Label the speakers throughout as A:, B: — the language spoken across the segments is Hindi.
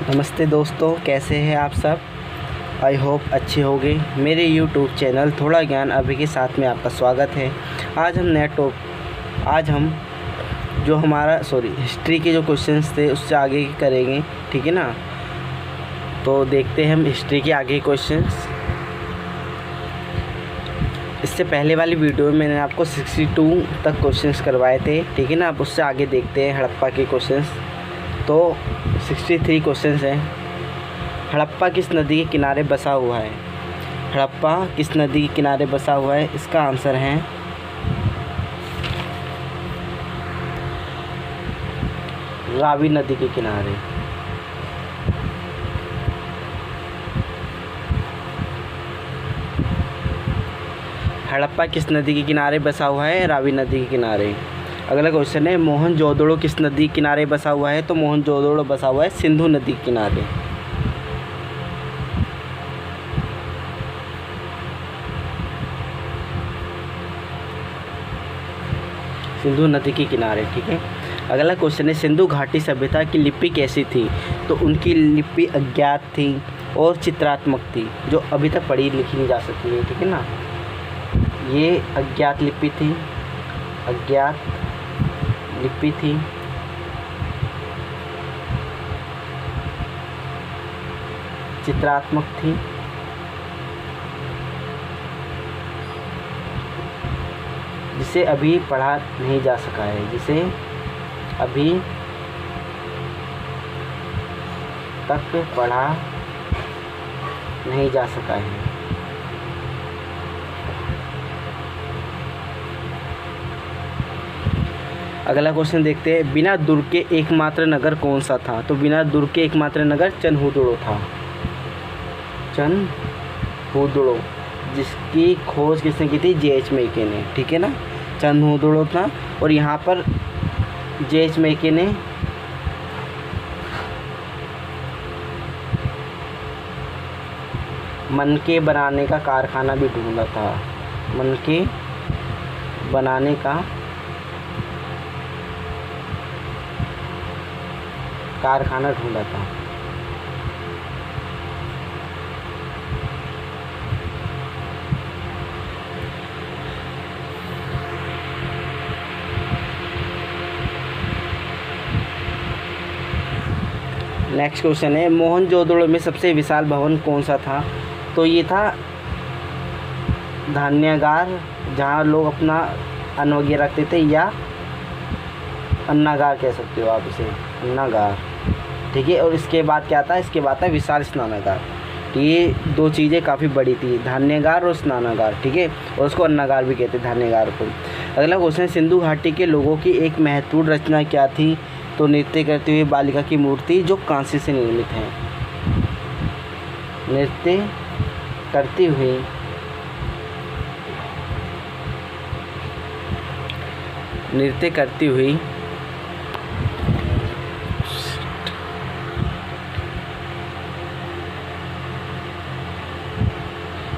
A: नमस्ते दोस्तों, कैसे हैं आप सब। आई होप अच्छे होंगे। मेरे यूट्यूब चैनल थोड़ा ज्ञान अभी के साथ में आपका स्वागत है। आज हम जो हमारा हिस्ट्री के जो क्वेश्चंस थे उससे आगे करेंगे, ठीक है ना। तो देखते हैं हम हिस्ट्री के आगे क्वेश्चंस। इससे पहले वाली वीडियो में मैंने आपको 62 तक क्वेश्चंस करवाए थे, ठीक है ना। अब उससे आगे देखते हैं हड़प्पा के क्वेश्चंस। तो 63 क्वेश्चंस हैं। हड़प्पा किस नदी के किनारे बसा हुआ है? हड़प्पा किस नदी के किनारे बसा हुआ है? इसका आंसर है रावी नदी के किनारे। हड़प्पा किस नदी के किनारे बसा हुआ है? रावी नदी के किनारे। अगला क्वेश्चन है मोहनजोदड़ो किस नदी के किनारे बसा हुआ है? तो मोहनजोदड़ो बसा हुआ है सिंधु नदी के किनारे। सिंधु नदी के किनारे, ठीक है। अगला क्वेश्चन है सिंधु घाटी सभ्यता की लिपि कैसी थी? तो उनकी लिपि अज्ञात थी और चित्रात्मक थी, जो अभी तक पढ़ी लिखी नहीं जा सकती है, ठीक है ना। ये अज्ञात लिपि थी, अज्ञात लिपि थी। चित्रात्मक थी। जिसे अभी पढ़ा नहीं जा सका है, जिसे अभी तक पढ़ा नहीं जा सका है। अगला क्वेश्चन देखते हैं बिना दुर्ग के एकमात्र नगर कौन सा था? तो बिना दुर्ग के एकमात्र नगर चनहुदड़ो था। चनहुदड़ो, जिसकी खोज किसने की थी? जे.एच. मेके ने, ठीक है ना। चनहुदड़ो था और यहाँ पर जे.एच. मेके ने मनके बनाने का कारखाना भी ढूंढा था। मनके बनाने का कारखाना ढूंढा था। नेक्स्ट क्वेश्चन है मोहनजोदड़ो में सबसे विशाल भवन कौन सा था? तो ये था धान्यागार, जहाँ लोग अपना अन्न वगैरह रखते थे, या अन्नागार कह सकते हो आप इसे, अन्नागार, ठीक है। और इसके बाद क्या था? इसके बाद था विशाल स्नानागार। तो ये दो चीज़ें काफ़ी बड़ी थी, धान्यागार और स्नानागार, ठीक है। और उसको अन्नागार भी कहते हैं, धान्यागार को। अगला क्वेश्चन सिंधु घाटी के लोगों की एक महत्वपूर्ण रचना क्या थी? तो नृत्य करती हुई बालिका की मूर्ति, जो कांस्य से निर्मित है। नृत्य करती हुई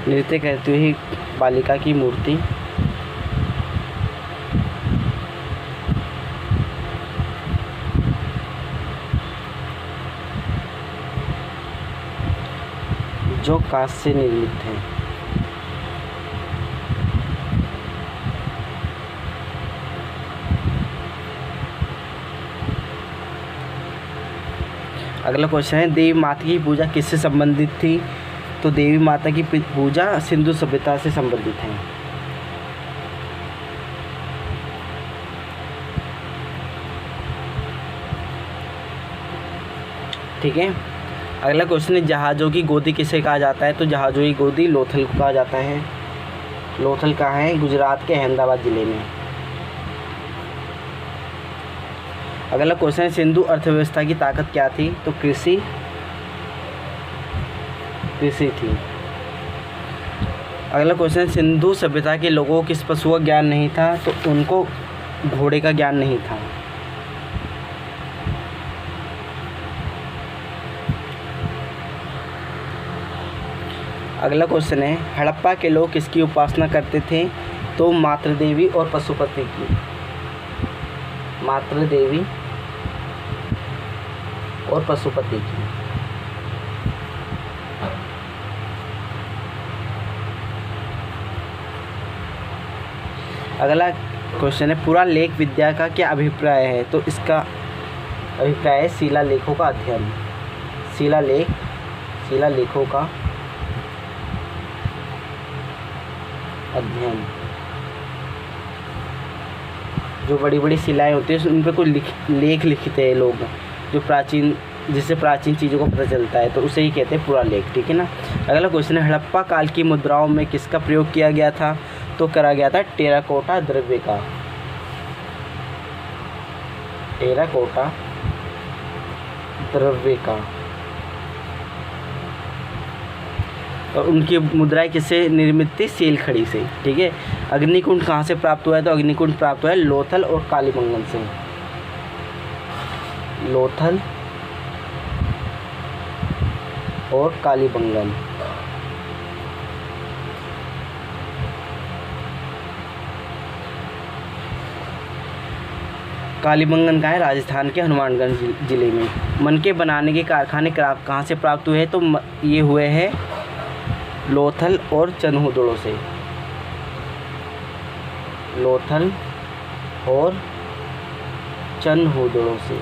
A: नृत्य करती हुई बालिका की मूर्ति, जो कांस्य से निर्मित है। अगला क्वेश्चन है देवी माता की पूजा किससे संबंधित थी? तो देवी माता की पूजा सिंधु सभ्यता से संबंधित है। ठीक है। अगला क्वेश्चन है जहाज़ों की गोदी किसे कहा जाता है? तो जहाज़ों की गोदी लोथल को कहा जाता है। लोथल कहाँ है? गुजरात के अहमदाबाद ज़िले में। अगला क्वेश्चन है सिंधु अर्थव्यवस्था की ताकत क्या थी? तो कृषि थी। अगला क्वेश्चन सिंधु सभ्यता के लोगों को किस पशु का ज्ञान नहीं था? तो उनको घोड़े का ज्ञान नहीं था। अगला क्वेश्चन है हड़प्पा के लोग किसकी उपासना करते थे? तो मातृ देवी और पशुपति की। मातृ देवी और पशुपति की। अगला क्वेश्चन है पूरा लेख विद्या का क्या अभिप्राय है? तो इसका अभिप्राय है शिलालेखों का अध्ययन। शिलालेखों का अध्ययन। जो बड़ी बड़ी शिलाएं होती हैं उन पर कोई लेख लिखते हैं लोग, जो प्राचीन, जिससे प्राचीन चीज़ों को पता चलता है, तो उसे ही कहते हैं पूरा लेख। ठीक है ना। अगला क्वेश्चन है हड़प्पा काल की मुद्राओं में किसका प्रयोग किया गया था? तो करा गया था टेराकोटा द्रव्य का। टेराकोटा द्रव्य का। और उनकी मुद्राएं किससे निर्मित थी? सेल खड़ी से। ठीक है। अग्निकुंड कहाँ से प्राप्त हुआ है? तो अग्निकुंड प्राप्त हुआ है लोथल और कालीबंगन से। लोथल और कालीबंगन। कालीबंगन का है राजस्थान के हनुमानगढ़ जिले में। मनके बनाने के कारखाने कहाँ से प्राप्त हुए हैं? तो ये हुए हैं लोथल और चनहुदड़ों से। लोथल और चनहुदड़ों से।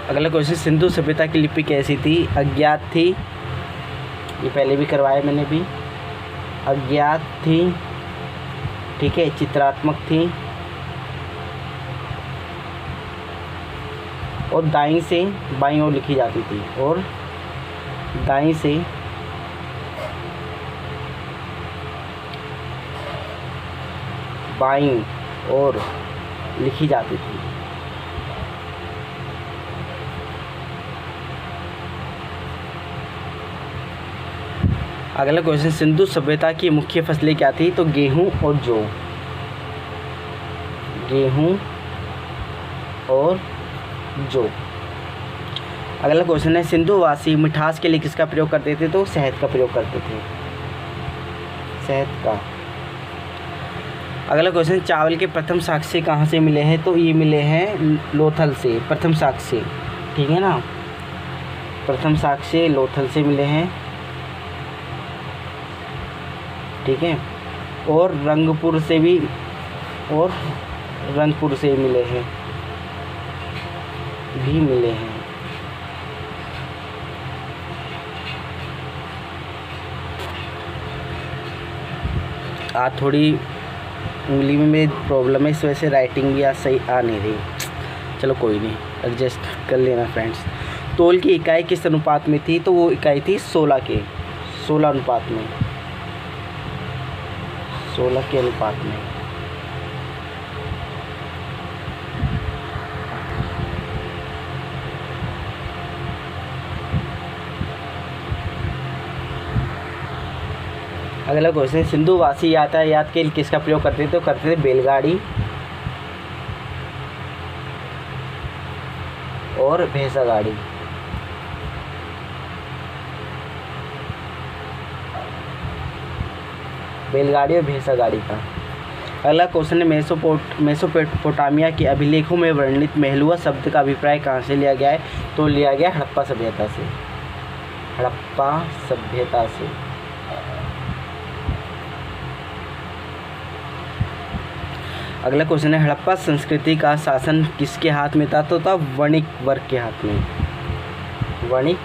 A: अगला क्वेश्चन सिंधु सभ्यता की लिपि कैसी थी? अज्ञात थी। ये पहले भी करवाया मैंने भी। अज्ञात थी। ठीक है। चित्रात्मक थी और दाईं से बाईं ओर लिखी जाती थी। और दाईं से बाईं ओर लिखी जाती थी। अगला क्वेश्चन सिंधु सभ्यता की मुख्य फसलें क्या थी? तो गेहूं और जौ। गेहूं और जौ। अगला क्वेश्चन है सिंधुवासी मिठास के लिए किसका प्रयोग करते थे? तो शहद का प्रयोग करते थे। शहद का। अगला क्वेश्चन चावल के प्रथम साक्ष्य कहाँ से मिले हैं? तो ये मिले हैं लोथल से। प्रथम साक्ष्य। ठीक है ना। प्रथम साक्ष्य लोथल से मिले हैं। ठीक है। और रंगपुर से भी, और रंगपुर से मिले हैं, भी मिले हैं। आज थोड़ी उंगली में मेरी प्रॉब्लम है, इस वजह से राइटिंग भी आज सही आ नहीं रही। चलो कोई नहीं, एडजस्ट कर लेना फ्रेंड्स। तोल की इकाई किस अनुपात में थी? तो वो इकाई थी 16 अनुपात में। 16 के अनुपात में। अगला क्वेश्चन सिंधुवासी यातायात के लिए किसका प्रयोग करते थे? तो करते थे बैलगाड़ी और भैंसा गाड़ी। बैलगाड़ी और भैंसा गाड़ी का। अगला क्वेश्चन है मेसोपोटामिया के अभिलेखों में वर्णित मेहलुआ शब्द का अभिप्राय कहाँ से लिया गया है? तो लिया गया हड़प्पा सभ्यता से। हड़प्पा सभ्यता से। अगला क्वेश्चन है हड़प्पा संस्कृति का शासन किसके हाथ में था? तो था वणिक वर्ग के हाथ में। वणिक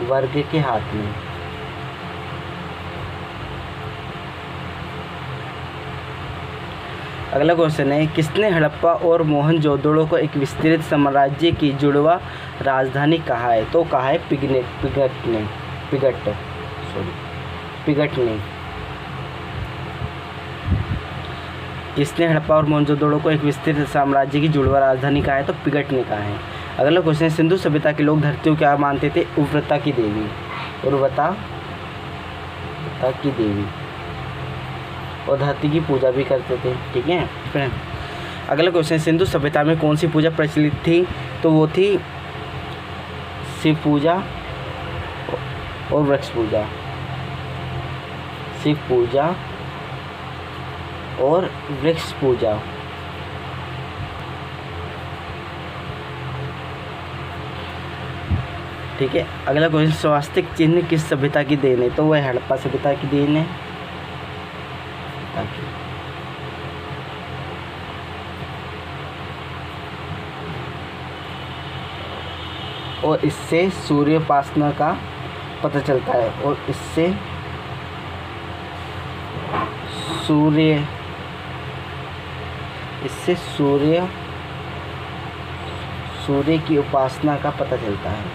A: वर्ग के हाथ में। अगला क्वेश्चन है किसने हड़प्पा और मोहनजोदड़ो को एक विस्तृत साम्राज्य की जुड़वा राजधानी कहा है? तो कहा है पिगट ने। किसने हड़प्पा और मोहनजोदड़ो को एक विस्तृत साम्राज्य की जुड़वा राजधानी कहा है? तो पिगट ने कहा है। अगला क्वेश्चन सिंधु सभ्यता के लोग धरती को क्या मानते थे? उर्वरता की देवी। उर्वरता की देवी। और धरती की पूजा भी करते थे। ठीक है फ्रेंड। अगला क्वेश्चन सिंधु सभ्यता में कौन सी पूजा प्रचलित थी? तो वो थी शिव पूजा और वृक्ष पूजा। शिव पूजा और वृक्ष पूजा। ठीक है, अगला क्वेश्चन, स्वास्तिक चिन्ह किस सभ्यता की देन है? तो वह हड़प्पा सभ्यता की देन है। और इससे सूर्य उपासना का पता चलता है, और इससे सूर्य की उपासना का पता चलता है।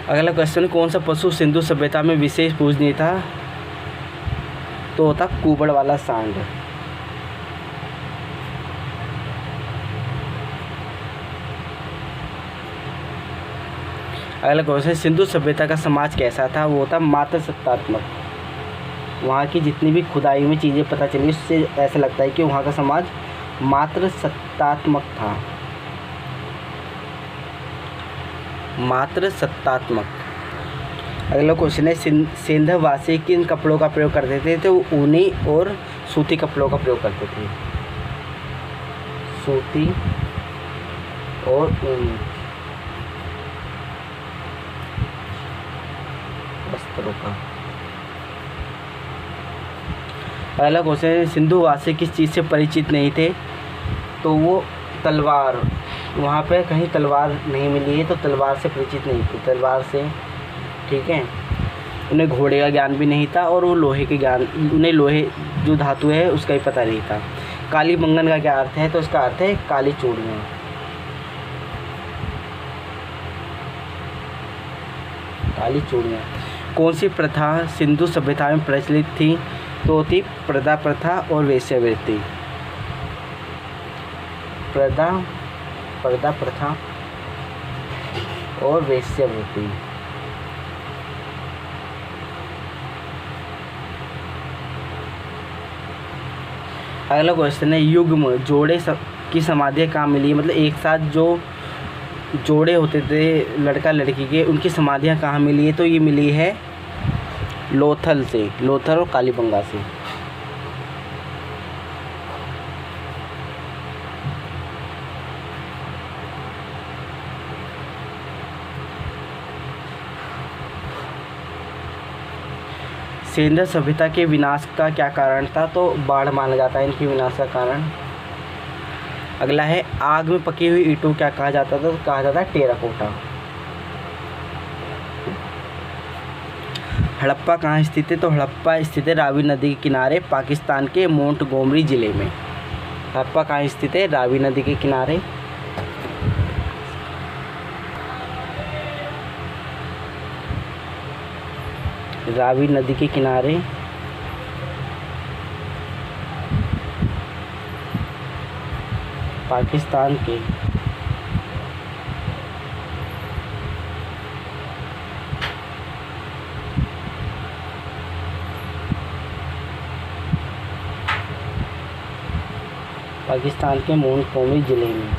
A: अगला क्वेश्चन, कौन सा पशु सिंधु सभ्यता में विशेष पूजनीय था? तो होता कुबड़ वाला सांड। अगला क्वेश्चन, सिंधु सभ्यता का समाज कैसा था? वो था मात्र सत्तात्मक। वहाँ की जितनी भी खुदाई में चीज़ें पता चली उससे ऐसा लगता है कि वहाँ का समाज मात्र सत्तात्मक था। मात्र सत्तात्मक। अगला क्वेश्चन है, सिंधवासी किन कपड़ों का प्रयोग करते थे? तो ऊनी और सूती कपड़ों का प्रयोग करते थे। सूती और ऊनी वस्त्रों का। अगला क्वेश्चन है, सिंधुवासी किस चीज़ से परिचित नहीं थे? तो वो तलवार। वहाँ पे कहीं तलवार नहीं मिली है तो तलवार से परिचित नहीं थे। तलवार से, ठीक है, उन्हें घोड़े का ज्ञान भी नहीं था, और वो लोहे के ज्ञान, उन्हें लोहे जो धातु है उसका भी पता नहीं था। काली मंगन का क्या अर्थ है? तो इसका अर्थ है काली चूड़ियाँ। काली चूड़ियाँ। कौन सी प्रथा सिंधु सभ्यता में प्रचलित थी? तो थी प्रदा प्रथा और वेश्यावृत्ति। प्रदा प्रथा और वेश्यावृत्ति। अगला क्वेश्चन है, युग्म जोड़े की समाधियाँ कहाँ मिली? मतलब एक साथ जो जोड़े होते थे लड़का लड़की के, उनकी समाधियाँ कहाँ मिली है? तो ये मिली है लोथल से, लोथल और कालीबंगा से। सिंधु सभ्यता के विनाश का क्या कारण था? तो बाढ़ माना जाता है इनके विनाश का कारण। अगला है, आग में पकी हुई ईंटों क्या कहा जाता था? तो कहा जाता है टेराकोटा। हड़प्पा कहाँ स्थित है? तो हड़प्पा स्थित है रावी नदी के किनारे पाकिस्तान के मोंटगोमरी ज़िले में। हड़प्पा कहाँ स्थित है? रावी नदी के किनारे। रावी नदी के किनारे पाकिस्तान के मोंटगोमरी ज़िले में।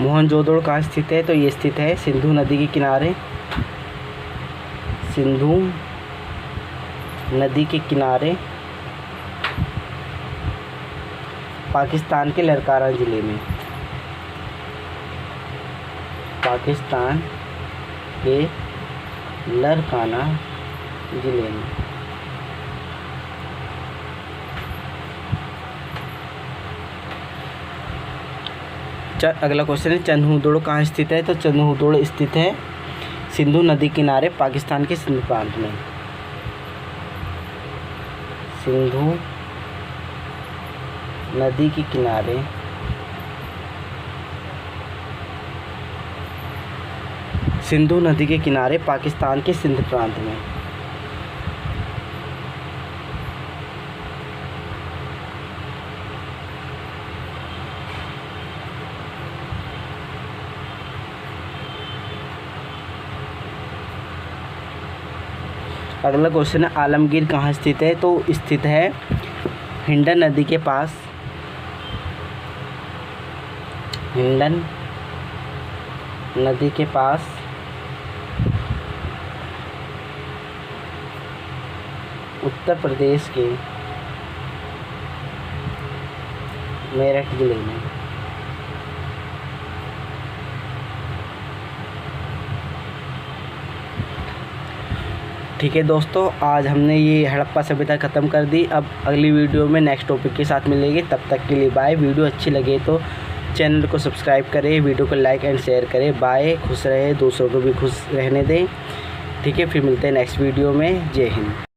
A: मोहनजोदड़ो कहाँ स्थित है? तो ये स्थित है सिंधु नदी के किनारे। सिंधु नदी के किनारे पाकिस्तान के लरकाना ज़िले में। पाकिस्तान के लरकाना ज़िले में। अगला क्वेश्चन है, चन्हुदोड़ कहाँ स्थित है? तो चन्हुदोड़ स्थित है सिंधु नदी किनारे पाकिस्तान के सिंध प्रांत में। सिंधु नदी के किनारे सिंधु नदी के किनारे पाकिस्तान के सिंध प्रांत में। अगला क्वेश्चन है, आलमगीर कहाँ स्थित है? तो स्थित है हिंडन नदी के पास। हिंडन नदी के पास उत्तर प्रदेश के मेरठ जिले में। ठीक है दोस्तों, आज हमने ये हड़प्पा सभ्यता ख़त्म कर दी। अब अगली वीडियो में नेक्स्ट टॉपिक के साथ मिलेंगे। तब तक के लिए बाय। वीडियो अच्छी लगे तो चैनल को सब्सक्राइब करें, वीडियो को लाइक एंड शेयर करें। बाय। खुश रहे, दूसरों को भी खुश रहने दें। ठीक है, फिर मिलते हैं नेक्स्ट वीडियो में। जय हिंद।